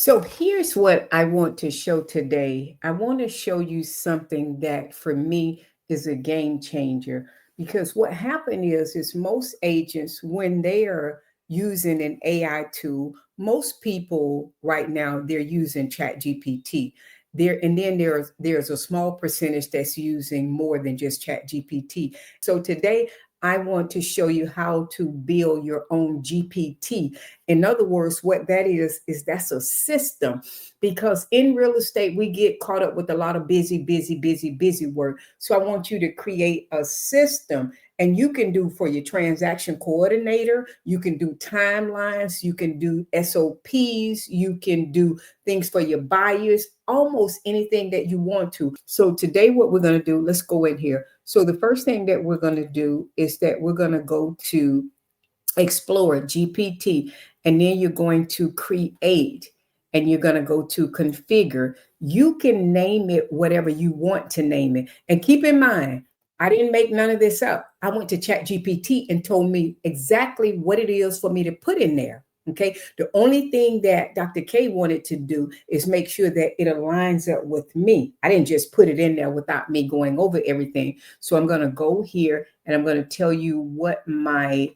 So here's what I want to show today. I want to show you something that for me is a game changer because what happened is most agents when they are using an AI tool, most people right now they're using Chat GPT. There and then there's a small percentage that's using more than just Chat GPT. So today I want to show you how to build your own GPT. In other words, what that is that's a system because in real estate, we get caught up with a lot of busy work. So I want you to create a system and you can do for your transaction coordinator, you can do timelines, you can do SOPs, you can do things for your buyers, almost anything that you want to. So today, what we're going to do, let's go in here. So the first thing that we're going to do is that we're going to go to Explore GPT, and then you're going to create and you're going to go to configure. You can name it whatever you want to name it. And keep in mind, I didn't make none of this up. I went to Chat GPT and told me exactly what it is for me to put in there. Okay. The only thing that Dr. K wanted to do is make sure that it aligns up with me. I didn't just put it in there without me going over everything. So I'm going to go here and I'm going to tell you what my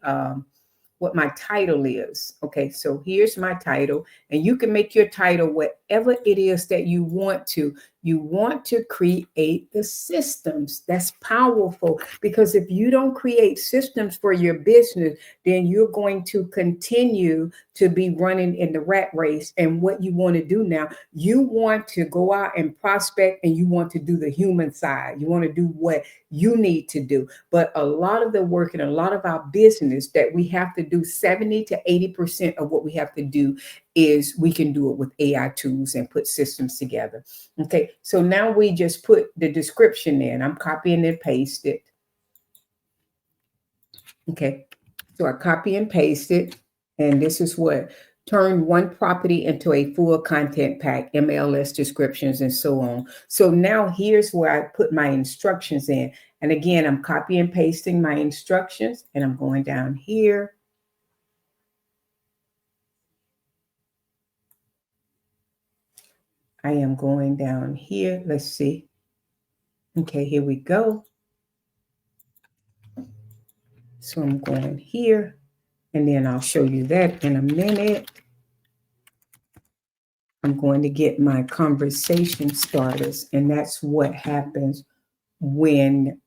title is. Okay, so here's my title, and you can make your title whatever it is that you want to. You want to create the systems. That's powerful because if you don't create systems for your business, then you're going to continue to be running in the rat race. And what you want to do now, you want to go out and prospect and you want to do the human side. You want to do what you need to do. But a lot of the work and a lot of our business that we have to do, 70 to 80% of what we have to do is we can do it with AI tools and put systems together. Okay, so now we just put the description in. I'm copying and paste it. Okay, so I copy and paste it. And this is what turn one property into a full content pack, MLS descriptions, and so on. So now here's where I put my instructions in. And again, I'm copy and pasting my instructions and I'm going down here. I am going down here. Let's see. Okay, here we go. So I'm going here and then I'll show you that in a minute. I'm going to get my conversation starters, and that's what happens when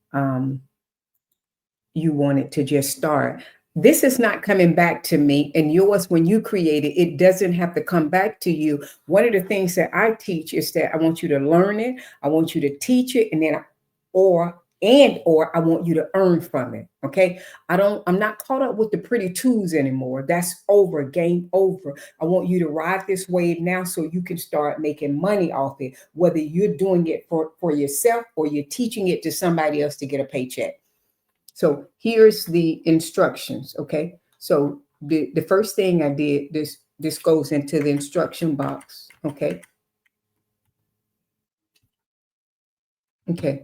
you want it to just start. This is not coming back to me, and yours, when you create it, it doesn't have to come back to you. One of the things that I teach is that I want you to learn it, I want you to teach it, and then or I want you to earn from it. Okay. I'm not caught up with the pretty tools anymore. That's over, game over. I want you to ride this wave now so you can start making money off it, whether you're doing it for yourself or you're teaching it to somebody else to get a paycheck. So here's the instructions. Okay. So the first thing I did, this goes into the instruction box. Okay. Okay.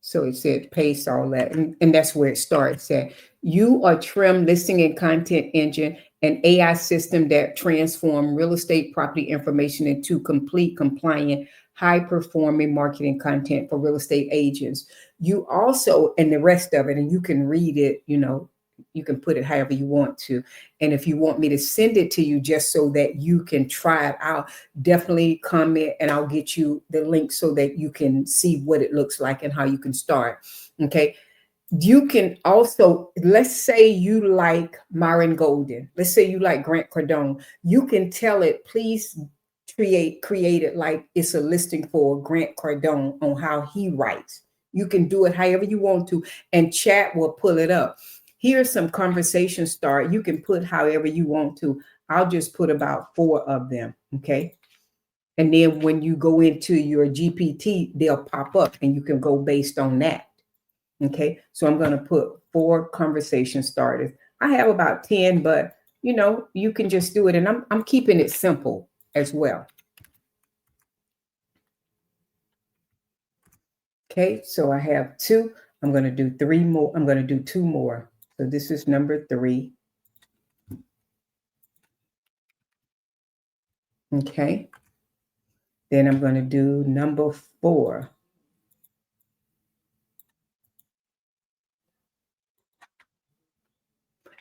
So it said paste all that. And that's where it starts at. You are Trim Listing and Content Engine, an AI system that transform real estate property information into complete, compliant, high performing marketing content for real estate agents. You also, and the rest of it, and you can read it, you can put it however you want to. And if you want me to send it to you just so that you can try it out, definitely comment and I'll get you the link so that you can see what it looks like and how you can start. Okay. You can also, let's say you like Myron Golden. Let's say you like Grant Cardone. You can tell it, please create it like it's a listing for Grant Cardone on how he writes. You can do it however you want to, and chat will pull it up. Here's some conversation start. You can put however you want to. I'll just put about 4 of them. Okay. And then when you go into your GPT, they'll pop up and you can go based on that. Okay. So I'm going to put 4 conversation starters. I have about 10, but you can just do it. And I'm keeping it simple as well. Okay. So I have 2. I'm going to do 3 more. I'm going to do 2 more. So this is number 3. Okay. Then I'm going to do number 4.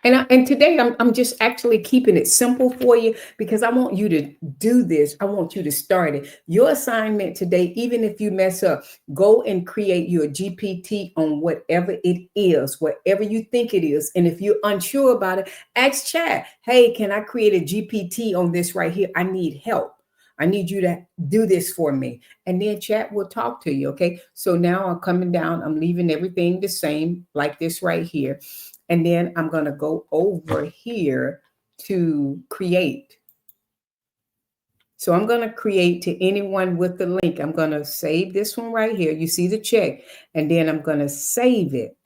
And today I'm just actually keeping it simple for you because I want you to do this. I want you to start it. Your assignment today, even if you mess up, go and create your GPT on whatever it is, whatever you think it is. And if you're unsure about it, ask chat. Hey, can I create a GPT on this right here? I need help. I need you to do this for me. And then chat will talk to you. Okay. So now I'm coming down. I'm leaving everything the same, like this right here. And then I'm going to go over here to create. So I'm going to create to anyone with the link. I'm going to save this one right here. You see the check. And then I'm going to save it.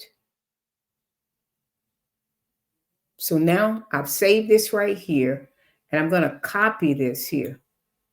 So now I've saved this right here. And I'm going to copy this here.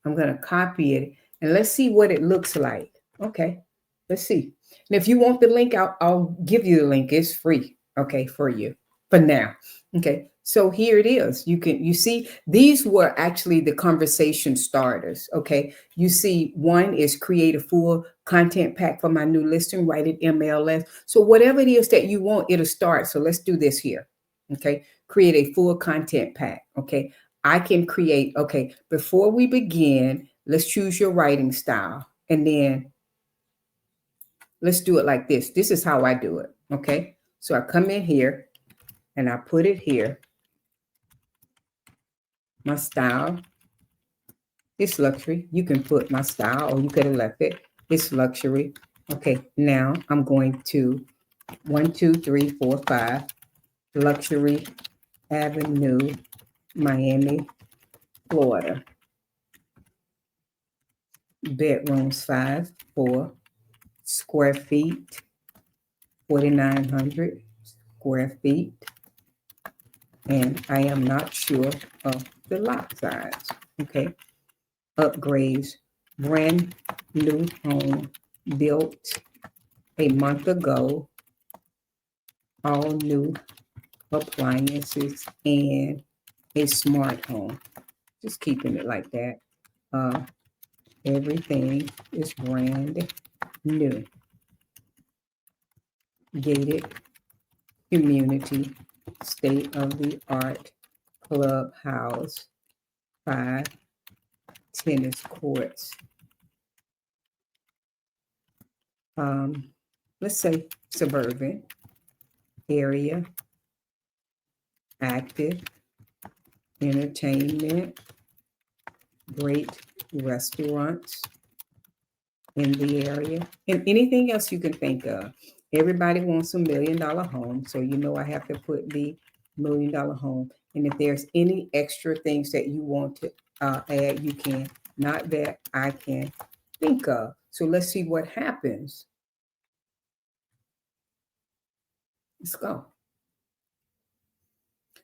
I'm going to copy it. And let's see what it looks like. Okay. Let's see. And if you want the link, I'll give you the link. It's free. Okay. For you. For now. Okay. So here it is. You see, these were actually the conversation starters. Okay. You see, one is create a full content pack for my new listing, write it MLS. So whatever it is that you want, it'll start. So let's do this here. Okay. Create a full content pack. Okay. I can create, okay, before we begin, let's choose your writing style. And then let's do it like this. This is how I do it. Okay. So I come in here and I put it here. My style is luxury. You can put my style or you could have left it. It's luxury. Okay. Now I'm going to 1, 2, 3, 4, 5 Luxury Avenue, Miami, Florida. Bedrooms 5, 4 square feet, 4,900 square feet. And I am not sure of the lot size. Okay. Upgrades, brand new home built a month ago, all new appliances and a smart home. Just keeping it like that. Everything is brand new. Gated community, state of the art clubhouse, 5 tennis courts. Let's say suburban area, active entertainment, great restaurants in the area, and anything else you can think of. Everybody wants $1 million home, so you know I have to put the $1 million home. And if there's any extra things that you want to add, you can. Not that I can think of. So let's see what happens. Let's go.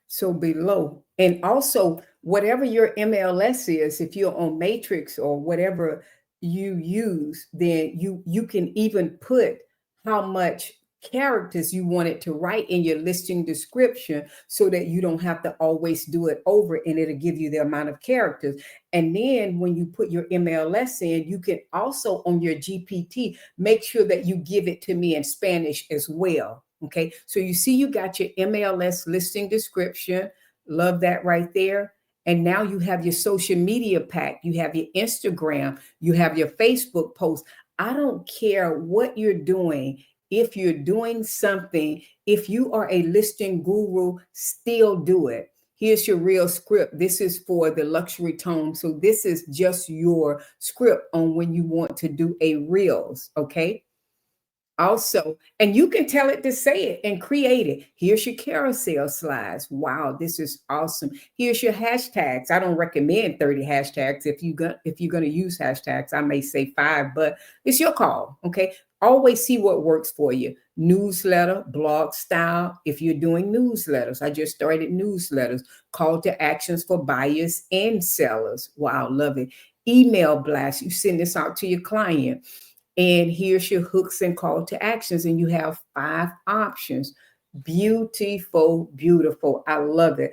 So below, and also whatever your MLS is, if you're on Matrix or whatever you use, then you can even put how much characters you want it to write in your listing description so that you don't have to always do it over, and it'll give you the amount of characters. And then when you put your MLS in, you can also on your GPT make sure that you give it to me in Spanish as well. Okay, so you see you got your MLS listing description. Love that right there. And now you have your social media pack. You have your Instagram. You have your Facebook post. I don't care what you're doing. If you're doing something, if you are a listing guru, still do it. Here's your real script. This is for the luxury tone. So this is just your script on when you want to do a reels. Okay. Also, and you can tell it to say it and create it. Here's your carousel slides. Wow, this is awesome. Here's your hashtags. I don't recommend 30 hashtags. If you're gonna use hashtags, I may say 5, but it's your call. Okay. Always see what works for you. Newsletter, blog style. If you're doing newsletters, I just started newsletters. Call to actions for buyers and sellers. Wow, love it. Email blast. You send this out to your client. And here's your hooks and call to actions. And you have 5 options. Beautiful, beautiful. I love it.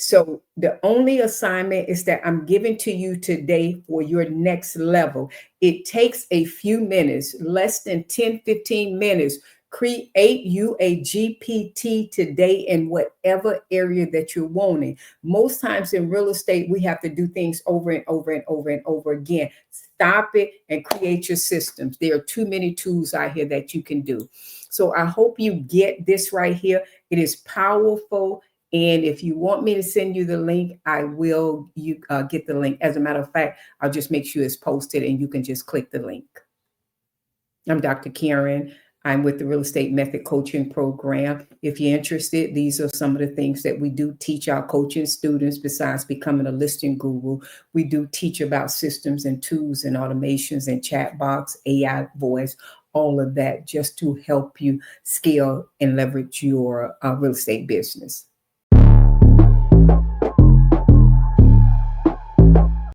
So the only assignment is that I'm giving to you today for your next level. It takes a few minutes, less than 10, 15 minutes. Create you a GPT today in whatever area that you're wanting. Most times in real estate, we have to do things over and over and over and over again. Stop it and create your systems. There are too many tools out here that you can do. So I hope you get this right here. It is powerful. And if you want me to send you the link, I will. You get the link. As a matter of fact, I'll just make sure it's posted and you can just click the link. I'm Dr. Karen. I'm with the Real Estate Method Coaching Program. If you're interested, these are some of the things that we do teach our coaching students besides becoming a listing guru. We do teach about systems and tools and automations and chat box, AI voice, all of that just to help you scale and leverage your real estate business.